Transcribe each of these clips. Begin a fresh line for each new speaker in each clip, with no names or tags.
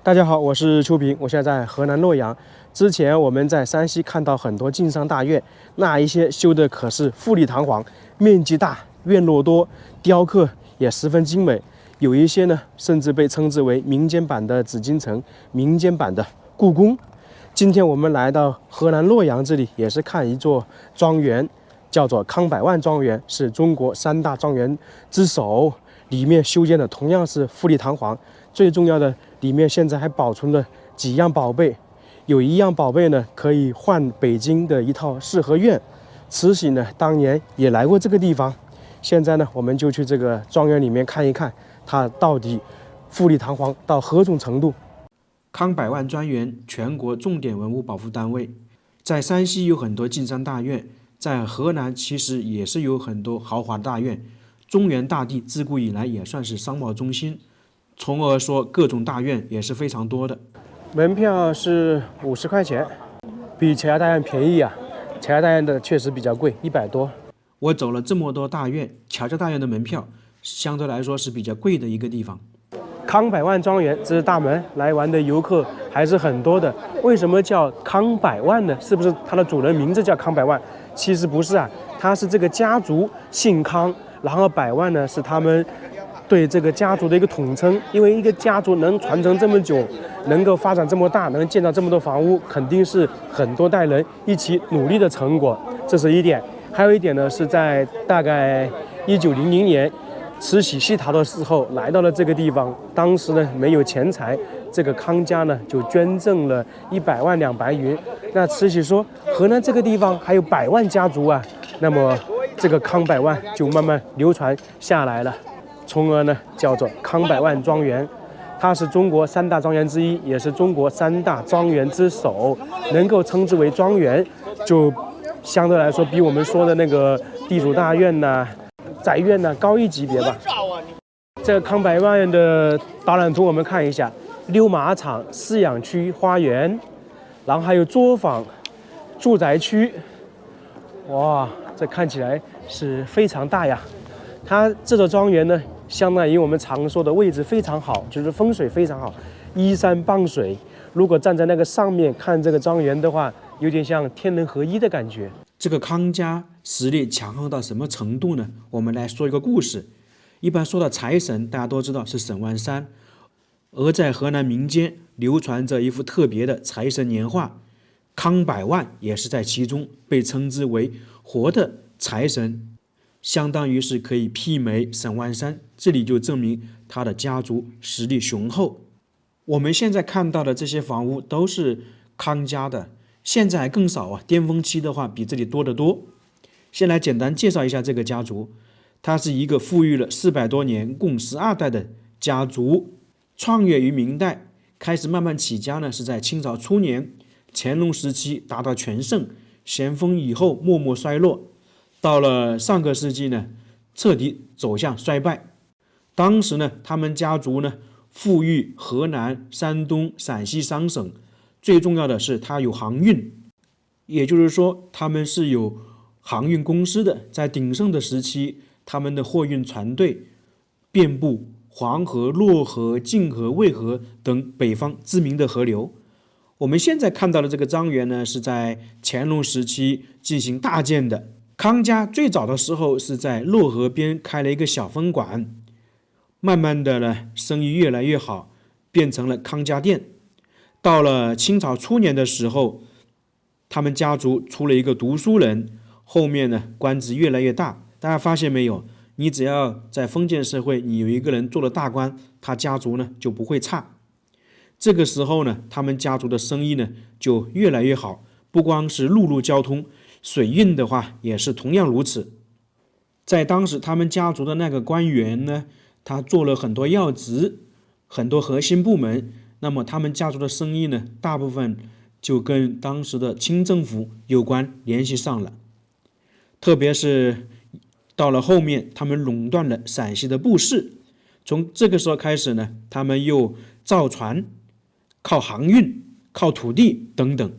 大家好，我是秋平，我现在在河南洛阳。之前我们在山西看到很多晋商大院，那一些修的可是富丽堂皇，面积大，院落多，雕刻也十分精美。有一些呢，甚至被称之为民间版的紫禁城，民间版的故宫。今天我们来到河南洛阳这里，也是看一座庄园，叫做康百万庄园，是中国三大庄园之首。里面修建的同样是富丽堂皇，最重要的，里面现在还保存了几样宝贝。有一样宝贝呢，可以换北京的一套四合院。慈禧呢，当年也来过这个地方。现在呢，我们就去这个庄园里面看一看，它到底富丽堂皇到何种程度。康百万庄园全国重点文物保护单位，在山西有很多晋商大院，在河南其实也是有很多豪华大院。中原大地自古以来也算是商贸中心，从而说各种大院也是非常多的。门票是50块钱，比其他大院便宜啊。其他大院的确实比较贵，100多。我走了这么多大院，乔家大院的门票相对来说是比较贵的一个地方。康百万庄园这是大门，来玩的游客还是很多的。为什么叫康百万呢？是不是它的主人名字叫康百万？其实不是啊，它是这个家族姓康。然后百万呢是他们对这个家族的一个统称，因为一个家族能传承这么久，能够发展这么大，能建造这么多房屋，肯定是很多代人一起努力的成果，这是一点。还有一点呢，是在大概1900年，慈禧西逃的时候来到了这个地方，当时呢没有钱财，这个康家呢就捐赠了100万两白银。那慈禧说，河南这个地方还有百万家族啊，那么这个康百万就慢慢流传下来了，从而呢叫做康百万庄园。它是中国三大庄园之一，也是中国三大庄园之首。能够称之为庄园，就相对来说比我们说的那个地主大院呐、宅院呐高一级别吧。这个康百万的导览图我们看一下：溜马场、饲养区、花园，然后还有作坊、住宅区。哇，这看起来是非常大呀！它这座庄园呢，相当于我们常说的位置非常好，就是风水非常好，依山傍水。如果站在那个上面看这个庄园的话，有点像天人合一的感觉。这个康家实力强横到什么程度呢？我们来说一个故事。一般说到财神，大家都知道是沈万三，而在河南民间流传着一幅特别的财神年画。康百万也是在其中，被称之为活的财神，相当于是可以媲美沈万三，这里就证明他的家族实力雄厚。我们现在看到的这些房屋都是康家的，现在还更少啊，巅峰期的话比这里多得多。先来简单介绍一下这个家族，它是一个富裕了400多年，共12代的家族，创业于明代，开始慢慢起家呢是在清朝初年。乾隆时期达到全盛，咸丰以后默默衰落，到了上个世纪呢，彻底走向衰败。当时呢，他们家族呢富裕河南、山东、陕西3省，最重要的是它有航运，也就是说他们是有航运公司的。在鼎盛的时期，他们的货运船队遍布黄河、洛河、泾河、渭河等北方知名的河流。我们现在看到的这个庄园呢，是在乾隆时期进行大建的。康家最早的时候是在洛河边开了一个小分馆，慢慢的呢，生意越来越好，变成了康家店。到了清朝初年的时候，他们家族出了一个读书人，后面呢官职越来越大。大家发现没有？你只要在封建社会，你有一个人做了大官，他家族呢就不会差。这个时候呢，他们家族的生意呢就越来越好，不光是陆路交通，水运的话也是同样如此。在当时他们家族的那个官员呢，他做了很多要职，很多核心部门，那么他们家族的生意呢，大部分就跟当时的清政府有关，联系上了。特别是到了后面，他们垄断了陕西的布市，从这个时候开始呢，他们又造船，靠航运，靠土地等等。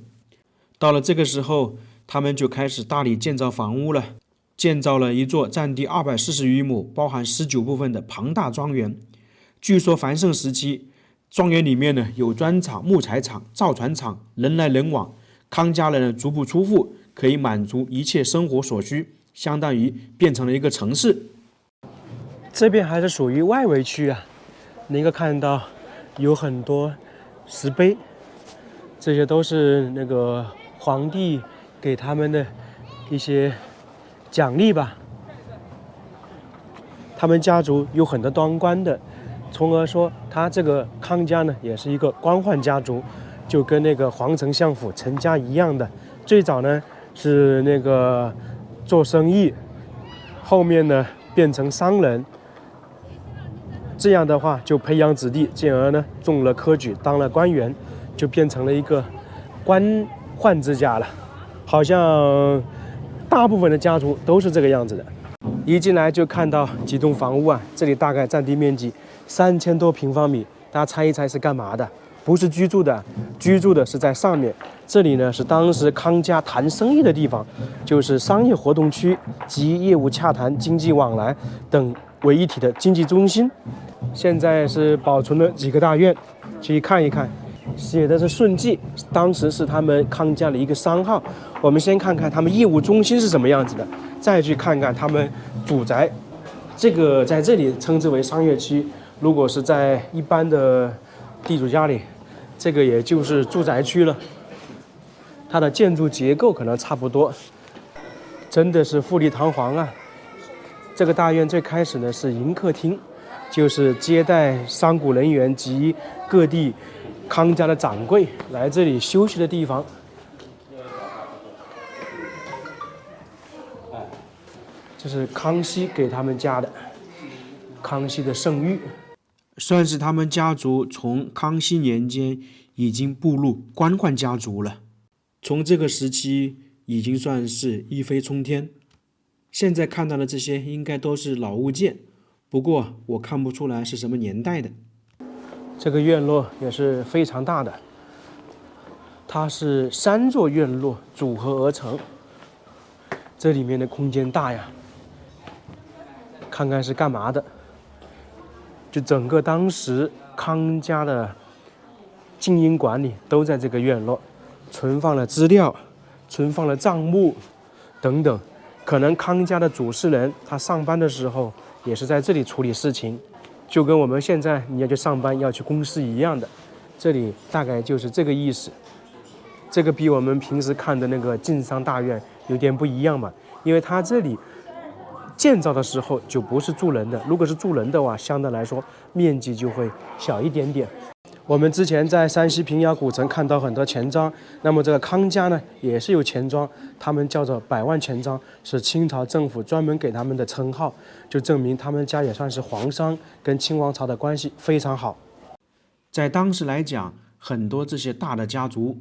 到了这个时候，他们就开始大力建造房屋了，建造了一座占地240余亩、包含19部分的庞大庄园。据说繁盛时期，
庄园里面呢有砖厂、木材厂、造船厂，人来人往。康家人呢足不出户，可以满足一切生活所需，相当于变成了一个城市。
这边还是属于外围区啊，能够看到有很多石碑，这些都是那个皇帝给他们的一些奖励吧。他们家族有很多当官的，从而说他这个康家呢也是一个官宦家族，就跟那个皇城相府陈家一样的。最早呢是那个做生意，后面呢变成商人。这样的话就培养子弟，进而呢中了科举，当了官员，就变成了一个官宦之家了。好像大部分的家族都是这个样子的。一进来就看到几栋房屋啊，这里大概占地面积3000多平方米，大家猜一猜是干嘛的？不是居住的，居住的是在上面。这里呢是当时康家谈生意的地方，就是商业活动区及业务洽谈、经济往来等为一体的经济中心。现在是保存了几个大院，去看一看。写的是顺记，当时是他们康家的一个商号。我们先看看他们业务中心是什么样子的，再去看看他们主宅。这个在这里称之为商业区，如果是在一般的地主家里，这个也就是住宅区了。它的建筑结构可能差不多，真的是富丽堂皇啊。这个大院最开始呢是迎客厅，就是接待商贾人员及各地康家的掌柜来这里休息的地方。这是康熙给他们家的，康熙的圣谕，
算是他们家族从康熙年间已经步入官宦家族了。从这个时期已经算是一飞冲天。现在看到的这些应该都是老物件，不过我看不出来是什么年代的。
这个院落也是非常大的，它是3座院落组合而成，这里面的空间大呀。看看是干嘛的，就整个当时康家的经营管理都在这个院落，存放了资料，存放了账目等等。可能康家的主事人他上班的时候也是在这里处理事情，就跟我们现在你要去上班要去公司一样的，这里大概就是这个意思。这个比我们平时看的那个晋商大院有点不一样嘛，因为它这里建造的时候就不是住人的，如果是住人的话，相对来说面积就会小一点点。我们之前在山西平遥古城看到很多钱庄，那么这个康家呢也是有钱庄，他们叫做百万钱庄，是清朝政府专门给他们的称号，就证明他们家也算是皇商，跟清王朝的关系非常好。
在当时来讲，很多这些大的家族，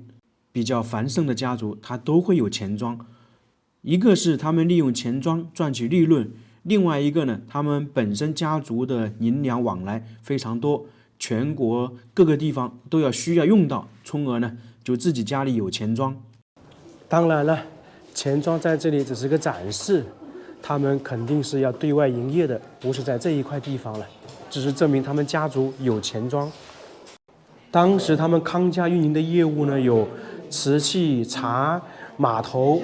比较繁盛的家族，它都会有钱庄。一个是他们利用钱庄赚取利润，另外一个呢，他们本身家族的银两往来非常多，全国各个地方都需要用到，从而呢就自己家里有钱庄。
当然了，钱庄在这里只是个展示，他们肯定是要对外营业的，不是在这一块地方了，只是证明他们家族有钱庄。当时他们康家运营的业务呢，有瓷器、茶、码头、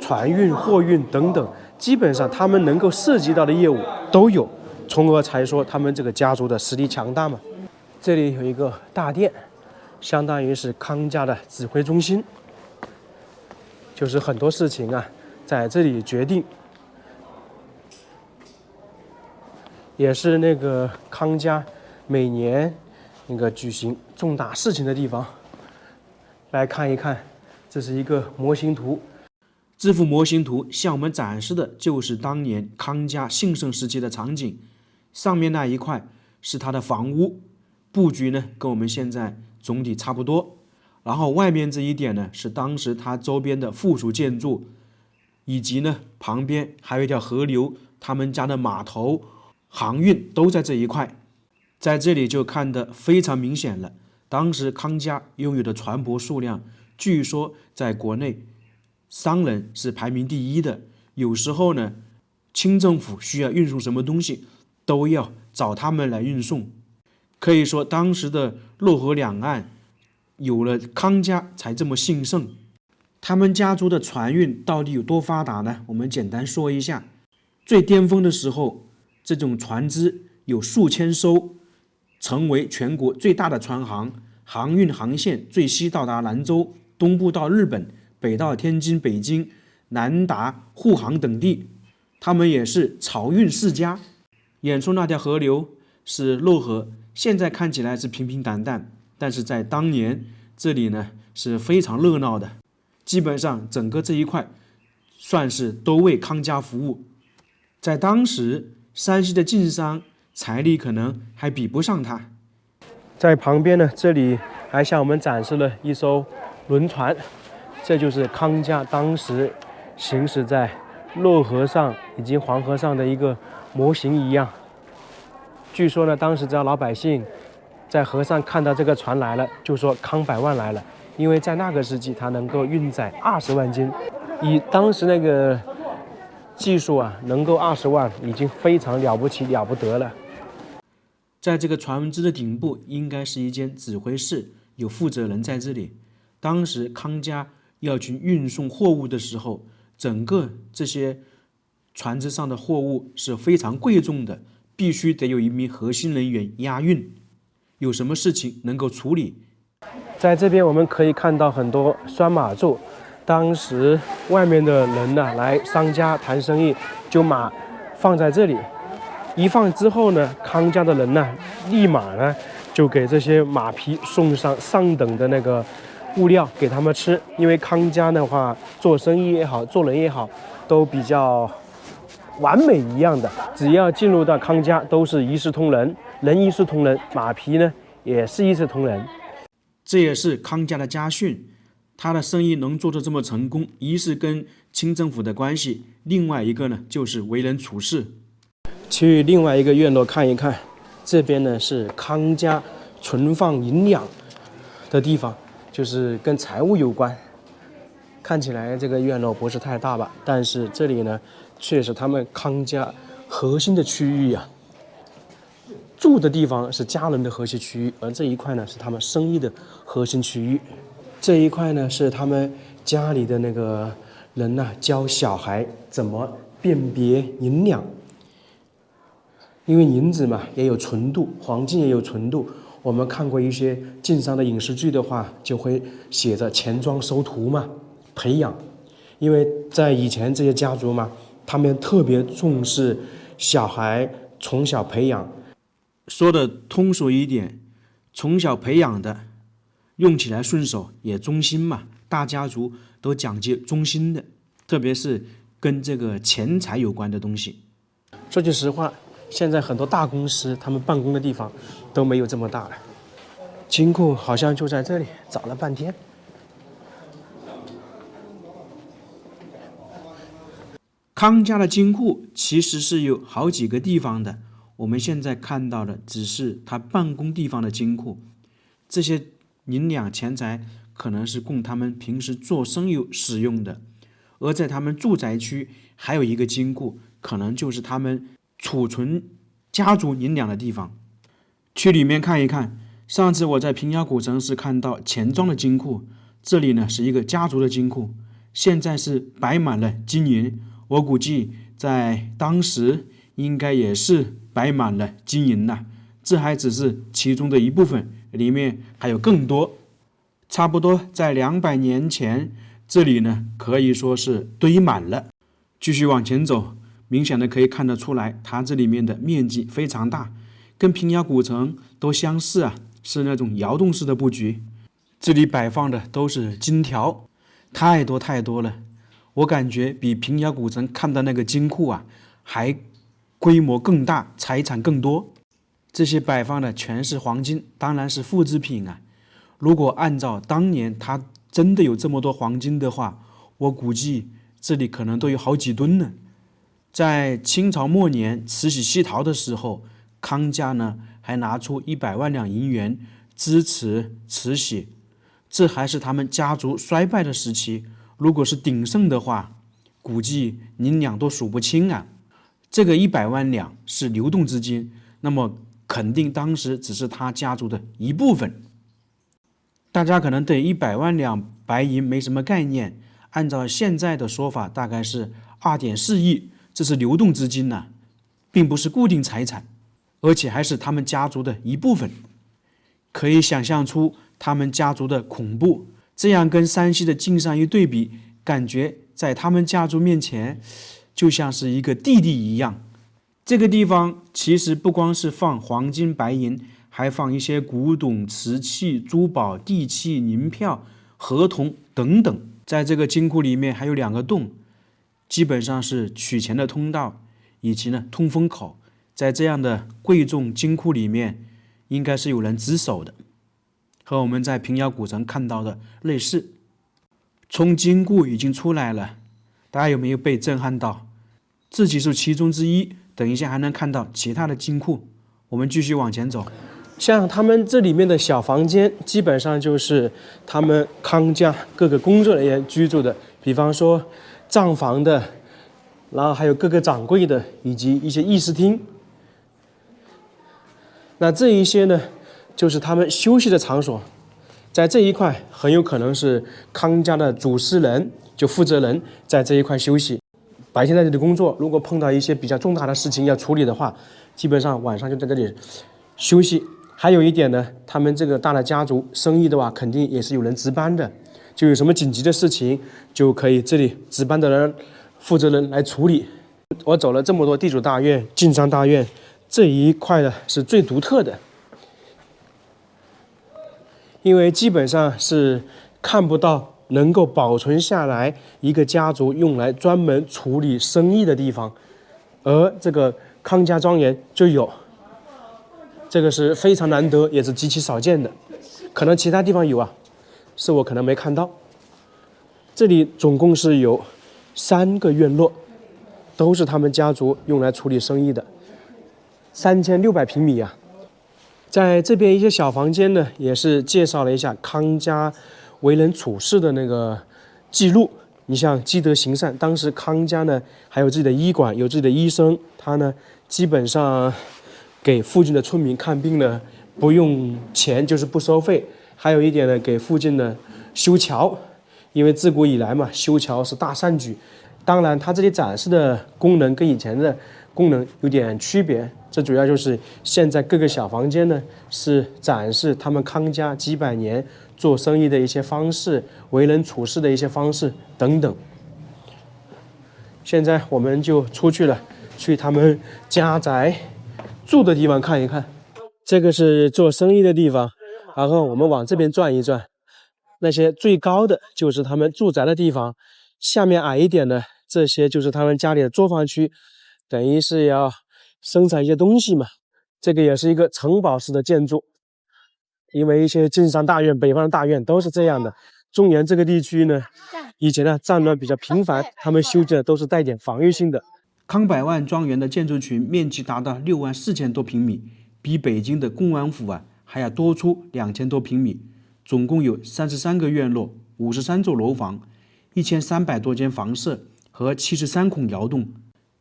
船运、货运等等，基本上他们能够涉及到的业务都有，从而才说他们这个家族的实力强大嘛。这里有一个大殿，相当于是康家的指挥中心，就是很多事情啊在这里决定，也是那个康家每年那个举行重大事情的地方。来看一看，这是一个模型图。
这幅模型图向我们展示的就是当年康家兴盛时期的场景。上面那一块是他的房屋布局呢，跟我们现在总体差不多。然后外面这一点呢，是当时它周边的附属建筑，以及呢旁边还有一条河流，他们家的码头、航运都在这一块。在这里就看得非常明显了，当时康家拥有的船舶数量，据说在国内商人是排名第一的。有时候呢，清政府需要运送什么东西，都要找他们来运送。可以说当时的洛河两岸有了康家才这么兴盛。他们家族的船运到底有多发达呢？我们简单说一下。最巅峰的时候，这种船只有数千艘，成为全国最大的船行，航运航线最西到达兰州，东部到日本，北到天津、北京，南达沪杭等地。他们也是漕运世家。远处那条河流是漯河，现在看起来是平平淡淡，但是在当年这里呢是非常热闹的，基本上整个这一块算是都为康家服务。在当时，山西的晋商财力可能还比不上他。
在旁边呢，这里还向我们展示了一艘轮船，这就是康家当时行驶在漯河上以及黄河上的一个模型一样。据说呢，当时只要老百姓在河上看到这个船来了，就说康百万来了，因为在那个时期它能够运载20万斤，以当时那个技术啊，能够20万已经非常了不起了不得了。
在这个船只的顶部应该是一间指挥室，有负责人在这里。当时康家要去运送货物的时候，整个这些船只上的货物是非常贵重的，必须得有一名核心人员押运，有什么事情能够处理。
在这边我们可以看到很多拴马座，当时外面的人呢来商家谈生意，就马放在这里，一放之后呢，康家的人呢立马呢就给这些马匹送上上等的那个物料给他们吃，因为康家的话做生意也好，做人也好，都比较完美一样的，只要进入到康家都是一视同仁，人一视同仁，马匹呢也是一视同仁。
这也是康家的家训。他的生意能做得这么成功，一是跟清政府的关系，另外一个呢就是为人处事。
去另外一个院落看一看，这边呢是康家存放银两的地方，就是跟财务有关。看起来这个院落不是太大吧，但是这里呢却是他们康家核心的区域啊。住的地方是家人的核心区域，而这一块呢是他们生意的核心区域。这一块呢是他们家里的那个人呢教小孩怎么辨别银两，因为银子嘛也有纯度，黄金也有纯度。我们看过一些晋商的影视剧的话，就会写着钱庄收徒嘛，培养。因为在以前这些家族嘛，他们特别重视小孩从小培养。
说的通俗一点，从小培养的用起来顺手，也忠心嘛。大家族都讲究忠心的，特别是跟这个钱财有关的东西。
说句实话，现在很多大公司他们办公的地方都没有这么大了。金库好像就在这里，找了半天。
康家的金库其实是有好几个地方的，我们现在看到的只是他办公地方的金库，这些银两钱财可能是供他们平时做生意使用的，而在他们住宅区还有一个金库，可能就是他们储存家族银两的地方。去里面看一看，上次我在平遥古城是看到钱庄的金库，这里呢是一个家族的金库，现在是摆满了金银，我估计在当时应该也是摆满了金银呐，这还只是其中的一部分，里面还有更多。差不多在200年前，这里呢可以说是堆满了。继续往前走，明显的可以看得出来，它这里面的面积非常大，跟平遥古城都相似啊，是那种窑洞式的布局。这里摆放的都是金条，太多太多了，我感觉比平遥古城看到那个金库啊还规模更大，财产更多。这些摆放的全是黄金，当然是复制品啊。如果按照当年它真的有这么多黄金的话，我估计这里可能都有好几吨呢。在清朝末年慈禧西逃的时候，康家呢还拿出100万两银元支持慈禧，这还是他们家族衰败的时期。如果是鼎盛的话，估计银两都数不清啊。这个100万两是流动资金，那么肯定当时只是他家族的一部分。大家可能对100万两白银没什么概念，按照现在的说法，大概是2.4亿，这是流动资金呢，并不是固定财产，而且还是他们家族的一部分。可以想象出他们家族的恐怖。这样跟山西的晋商一对比，感觉在他们家族面前就像是一个弟弟一样。这个地方其实不光是放黄金白银，还放一些古董、瓷器、珠宝、地契、银票、合同等等。在这个金库里面还有2个洞，基本上是取钱的通道以及呢通风口。在这样的贵重金库里面，应该是有人值守的，和我们在平遥古城看到的类似。从金库已经出来了，大家有没有被震撼到？这只是其中之一，等一下还能看到其他的金库。我们继续往前走。
像他们这里面的小房间，基本上就是他们康家各个工作人员居住的，比方说账房的，然后还有各个掌柜的，以及一些议事厅。那这一些呢，就是他们休息的场所。在这一块很有可能是康家的主事人，就负责人在这一块休息，白天在这里工作。如果碰到一些比较重大的事情要处理的话，基本上晚上就在这里休息。还有一点呢，他们这个大的家族生意的话，肯定也是有人值班的，就有什么紧急的事情，就可以这里值班的人负责人来处理。我走了这么多地主大院、晋商大院，这一块呢是最独特的。因为基本上是看不到能够保存下来一个家族用来专门处理生意的地方，而这个康家庄园就有，这个是非常难得，也是极其少见的。可能其他地方有啊，是我可能没看到。这里总共是有3个院落，都是他们家族用来处理生意的，3600平米啊。在这边一些小房间呢，也是介绍了一下康家为人处事的那个记录。你像积德行善，当时康家呢还有自己的医馆，有自己的医生，他呢基本上给附近的村民看病呢不用钱，就是不收费。还有一点呢，给附近的修桥，因为自古以来嘛，修桥是大善举。当然，它这里展示的功能跟以前的功能有点区别，这主要就是现在各个小房间呢是展示他们康家几百年做生意的一些方式、为人处事的一些方式等等。现在我们就出去了，去他们家宅住的地方看一看。这个是做生意的地方，然后我们往这边转一转。那些最高的就是他们住宅的地方，下面矮一点的这些就是他们家里的作坊区，等于是要生产一些东西嘛。这个也是一个城堡式的建筑，因为一些晋商大院、北方的大院都是这样的。中原这个地区呢，以前呢战乱比较频繁，他们修建的都是带点防御性的。
康百万庄园的建筑群面积达到64000多平米，比北京的恭王府还要多出2000多平米。总共有33个院落、53座楼房、1300多间房舍和73孔窑洞，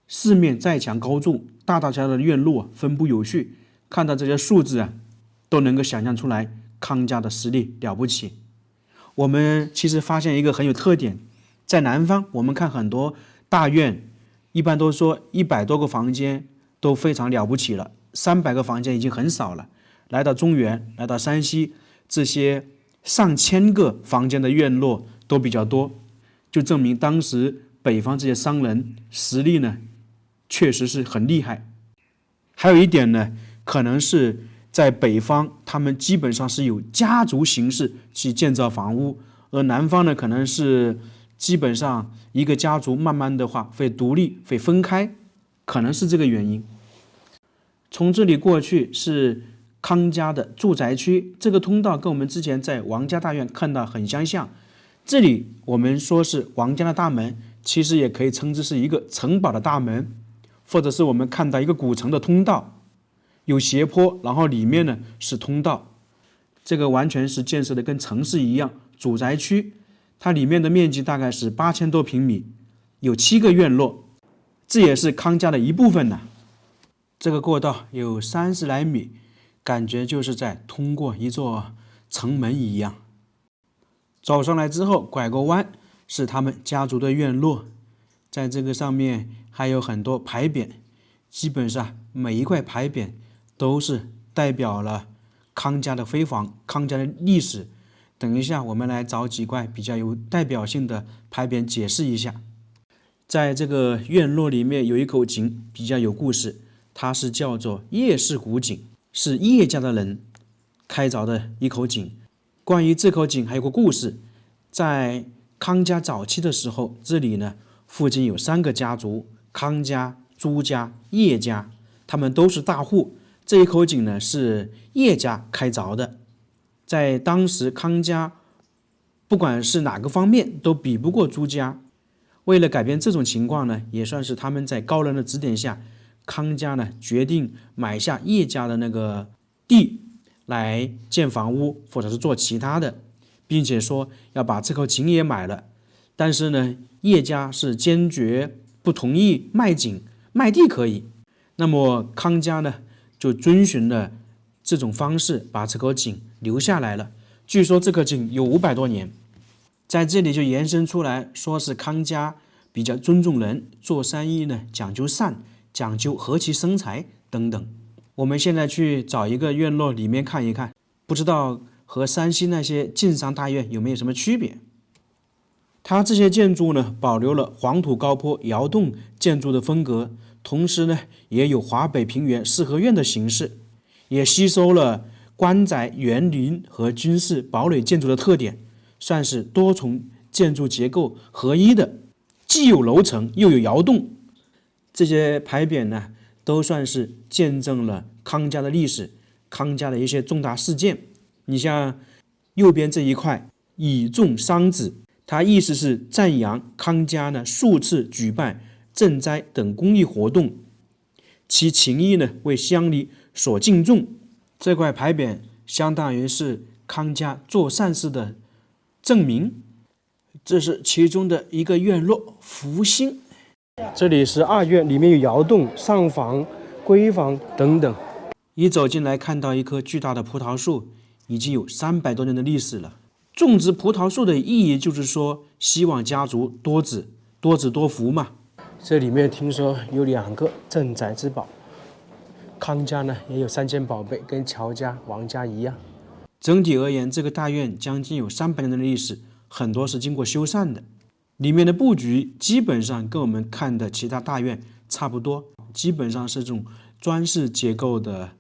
四面寨墙高筑，大大小小的院落分布有序。看到这些数字都能够想象出来康家的实力了不起。我们其实发现一个很有特点，在南方我们看很多大院，一般都说100多个房间都非常了不起了，300个房间已经很少了。来到中原，来到山西，这些上千个房间的院落都比较多，就证明当时北方这些商人实力呢确实是很厉害。还有一点呢，可能是在北方他们基本上是有家族形式去建造房屋，而南方呢可能是基本上一个家族慢慢的话会独立会分开，可能是这个原因。从这里过去是康家的住宅区，这个通道跟我们之前在王家大院看到很相像。这里我们说是王家的大门，其实也可以称之是一个城堡的大门，或者是我们看到一个古城的通道，有斜坡，然后里面呢是通道。这个完全是建设的跟城市一样，主宅区，它里面的面积大概是8000多平米，有7个院落，这也是康家的一部分呢。这个过道有30来米，感觉就是在通过一座城门一样。走上来之后，拐个弯是他们家族的院落，在这个上面还有很多牌匾，基本上每一块牌匾都是代表了康家的辉煌，康家的历史。等一下我们来找几块比较有代表性的牌匾解释一下。在这个院落里面有一口井比较有故事，它是叫做叶氏古井，是叶家的人开凿的一口井。关于这口井还有个故事，在康家早期的时候，这里呢附近有3个家族，康家、朱家、叶家，他们都是大户。这一口井呢是叶家开凿的，在当时康家不管是哪个方面都比不过朱家。为了改变这种情况呢，也算是他们在高人的指点下，康家呢决定买下叶家的那个地来建房屋或者是做其他的，并且说要把这口井也买了。但是呢，叶家是坚决不同意卖井，卖地可以。那么康家呢就遵循了这种方式，把这口井留下来了。据说这口井有500多年，在这里就延伸出来说是康家比较尊重人，做生意呢讲究善，讲究和气生财等等。我们现在去找一个院落里面看一看，不知道和山西那些晋商大院有没有什么区别。它这些建筑呢保留了黄土高坡窑洞建筑的风格，同时呢也有华北平原四合院的形式，也吸收了官宅园林和军事堡垒建筑的特点，算是多重建筑结构合一的，既有楼层又有窑洞。这些牌匾呢都算是见证了康家的历史，康家的一些重大事件。你像右边这一块以重商子，它意思是赞扬康家呢数次举办赈灾等公益活动，其情谊呢为乡里所敬重。这块牌匾相当于是康家做善事的证明。这是其中的一个院落福星，
这里是2院，里面有窑洞、上房、闺房等等。
一走进来看到一棵巨大的葡萄树，已经有300多年的历史了。种植葡萄树的意义就是说希望家族多子多福嘛。
这里面听说有2个镇宅之宝，康家呢也有3件宝贝，跟乔家、王家一样。
整体而言，这个大院将近有300年的历史，很多是经过修缮的。里面的布局基本上跟我们看的其他大院差不多，基本上是这种砖式结构的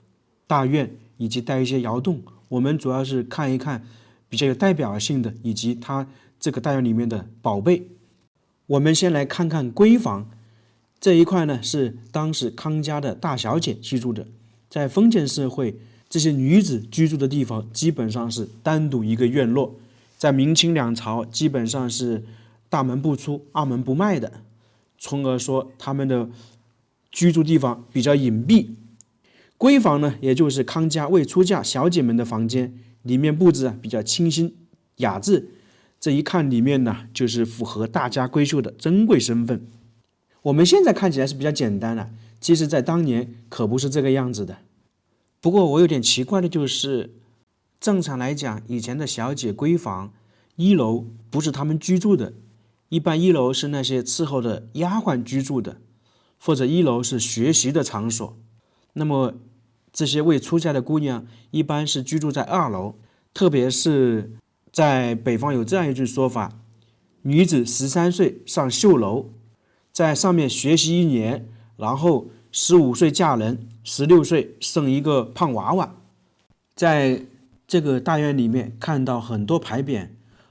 大院，以及带一些窑洞。我们主要是看一看比较有代表性的，以及它这个大院里面的宝贝。我们先来看看闺房这一块呢，是当时康家的大小姐居住的。在封建社会，这些女子居住的地方基本上是单独一个院落。在明清两朝基本上是大门不出二门不迈的，从而说他们的居住地方比较隐蔽。闺房呢，也就是康家未出嫁小姐们的房间，里面布置比较清新雅致，这一看里面呢就是符合大家闺秀的珍贵身份。我们现在看起来是比较简单了，其实在当年可不是这个样子的。不过我有点奇怪的就是，正常来讲，以前的小姐闺房1楼不是他们居住的，一般1楼是那些伺候的丫鬟居住的，或者1楼是学习的场所。那么这些未出嫁的姑娘一般是居住在2楼，特别是在北方有这样一句说法：女子13岁上绣楼，在上面学习1年，然后15岁嫁人，16岁生一个胖娃娃。在这个大院里面看到很多牌匾，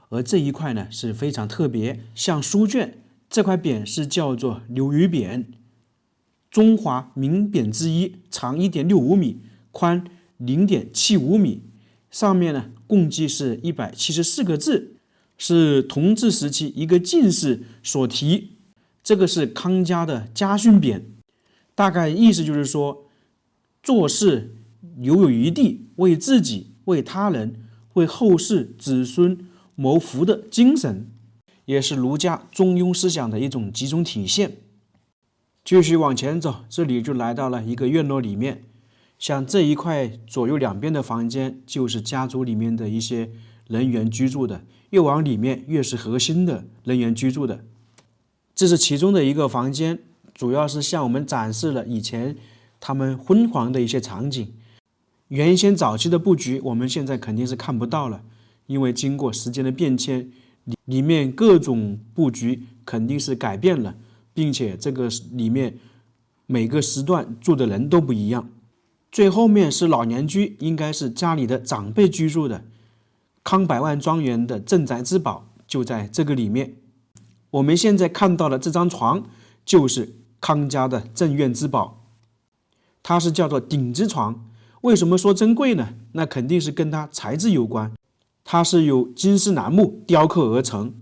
而这一块呢是非常特别，像书卷这块匾是叫做刘鱼匾，中华名匾之一，长1.65米，宽0.75米，上面呢共计是174个字，是同治时期一个进士所题。这个是康家的家训匾，大概意思就是说，做事留有余地，为自己、为他人、为后世子孙谋福的精神，也是儒家中庸思想的一种集中体现。继续往前走，这里就来到了一个院落里面，像这一块左右两边的房间，就是家族里面的一些人员居住的，越往里面越是核心的人员居住的。这是其中的一个房间，主要是向我们展示了以前他们昏黄的一些场景。原先早期的布局，我们现在肯定是看不到了，因为经过时间的变迁，里面各种布局肯定是改变了，并且这个里面每个时段住的人都不一样。最后面是老年居，应该是家里的长辈居住的。康百万庄园的镇宅之宝就在这个里面。我们现在看到的这张床就是康家的镇院之宝，它是叫做顶之床。为什么说珍贵呢？那肯定是跟它材质有关。它是由金丝楠木雕刻而成，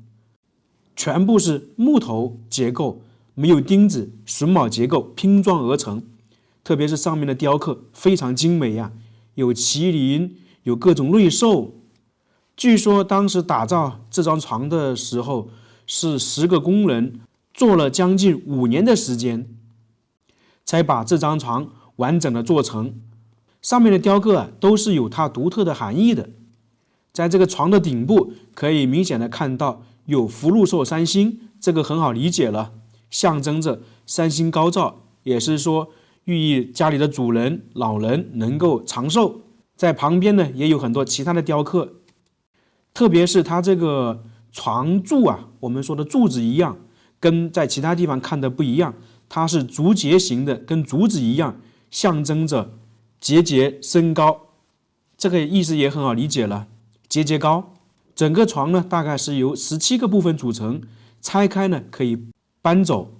全部是木头结构，没有钉子，榫卯结构拼装而成。特别是上面的雕刻非常精美呀，有麒麟，有各种瑞兽。据说当时打造这张床的时候，是10个工人做了将近5年的时间，才把这张床完整的做成。上面的雕刻都是有它独特的含义的。在这个床的顶部可以明显的看到有福禄寿3星，这个很好理解了，象征着3星高照，也是说寓意家里的主人老人能够长寿。在旁边呢也有很多其他的雕刻，特别是它这个床柱啊，我们说的柱子一样，跟在其他地方看的不一样，它是竹节形的，跟竹子一样，象征着节节升高。这个意思也很好理解了，节节高。整个床呢大概是由17个部分组成，拆开呢可以搬走，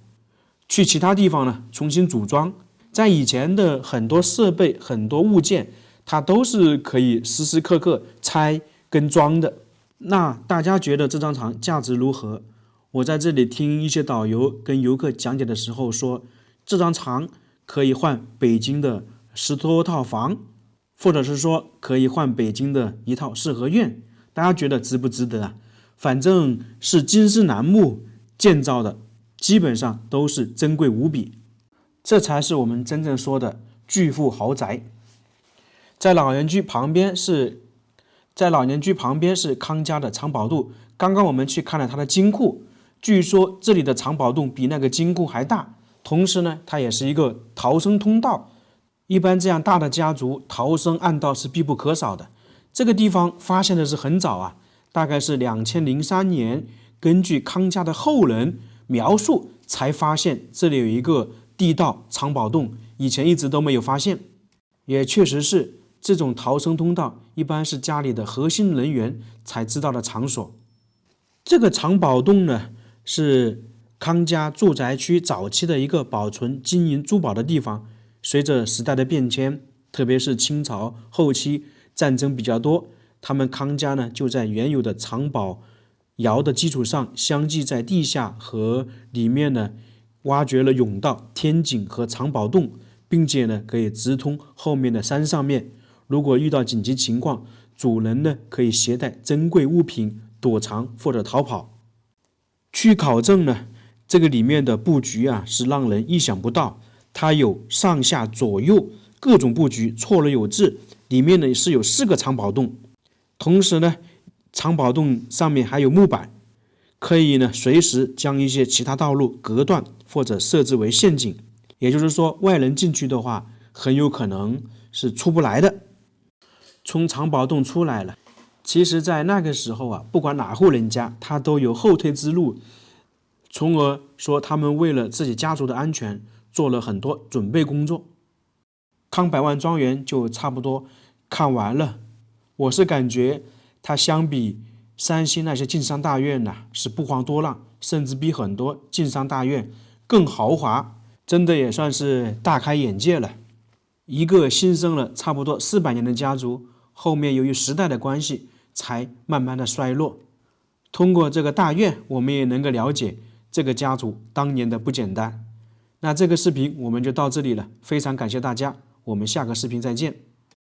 去其他地方呢重新组装。在以前的很多设备很多物件，它都是可以时时刻刻拆跟装的。那大家觉得这张床价值如何？我在这里听一些导游跟游客讲解的时候说，这张床可以换北京的10多套房，或者是说可以换北京的一套4合院。大家觉得值不值得啊？反正是金丝楠木建造的，基本上都是珍贵无比，这才是我们真正说的巨富豪宅。在老年居旁边是康家的藏宝洞。刚刚我们去看了它的金库，据说这里的藏宝洞比那个金库还大，同时呢它也是一个逃生通道。一般这样大的家族，逃生暗道是必不可少的。这个地方发现的是很早啊，大概是2003年，根据康家的后人描述才发现这里有一个地道藏宝洞，以前一直都没有发现。也确实是这种逃生通道一般是家里的核心人员才知道的场所。这个藏宝洞呢，是康家住宅区早期的一个保存金银珠宝的地方。随着时代的变迁，特别是清朝后期战争比较多，他们康家呢就在原有的藏宝窑的基础上，相继在地下和里面呢挖掘了甬道、天井和藏宝洞，并且呢可以直通后面的山上面。如果遇到紧急情况，主人呢可以携带珍贵物品躲藏或者逃跑。据考证呢，这个里面的布局啊是让人意想不到，它有上下左右各种布局，错落有致。里面呢是有4个藏宝洞，同时呢藏宝洞上面还有木板，可以呢随时将一些其他道路隔断或者设置为陷阱。也就是说，外人进去的话，很有可能是出不来的。从藏宝洞出来了，其实在那个时候啊，不管哪户人家，他都有后退之路，从而说他们为了自己家族的安全做了很多准备工作。康百万庄园就差不多看完了，我是感觉它相比山西那些晋商大院呢，是不遑多让，甚至比很多晋商大院更豪华，真的也算是大开眼界了。一个兴盛了差不多400年的家族，后面由于时代的关系才慢慢的衰落。通过这个大院，我们也能够了解这个家族当年的不简单。那这个视频我们就到这里了，非常感谢大家，我们下个视频再见。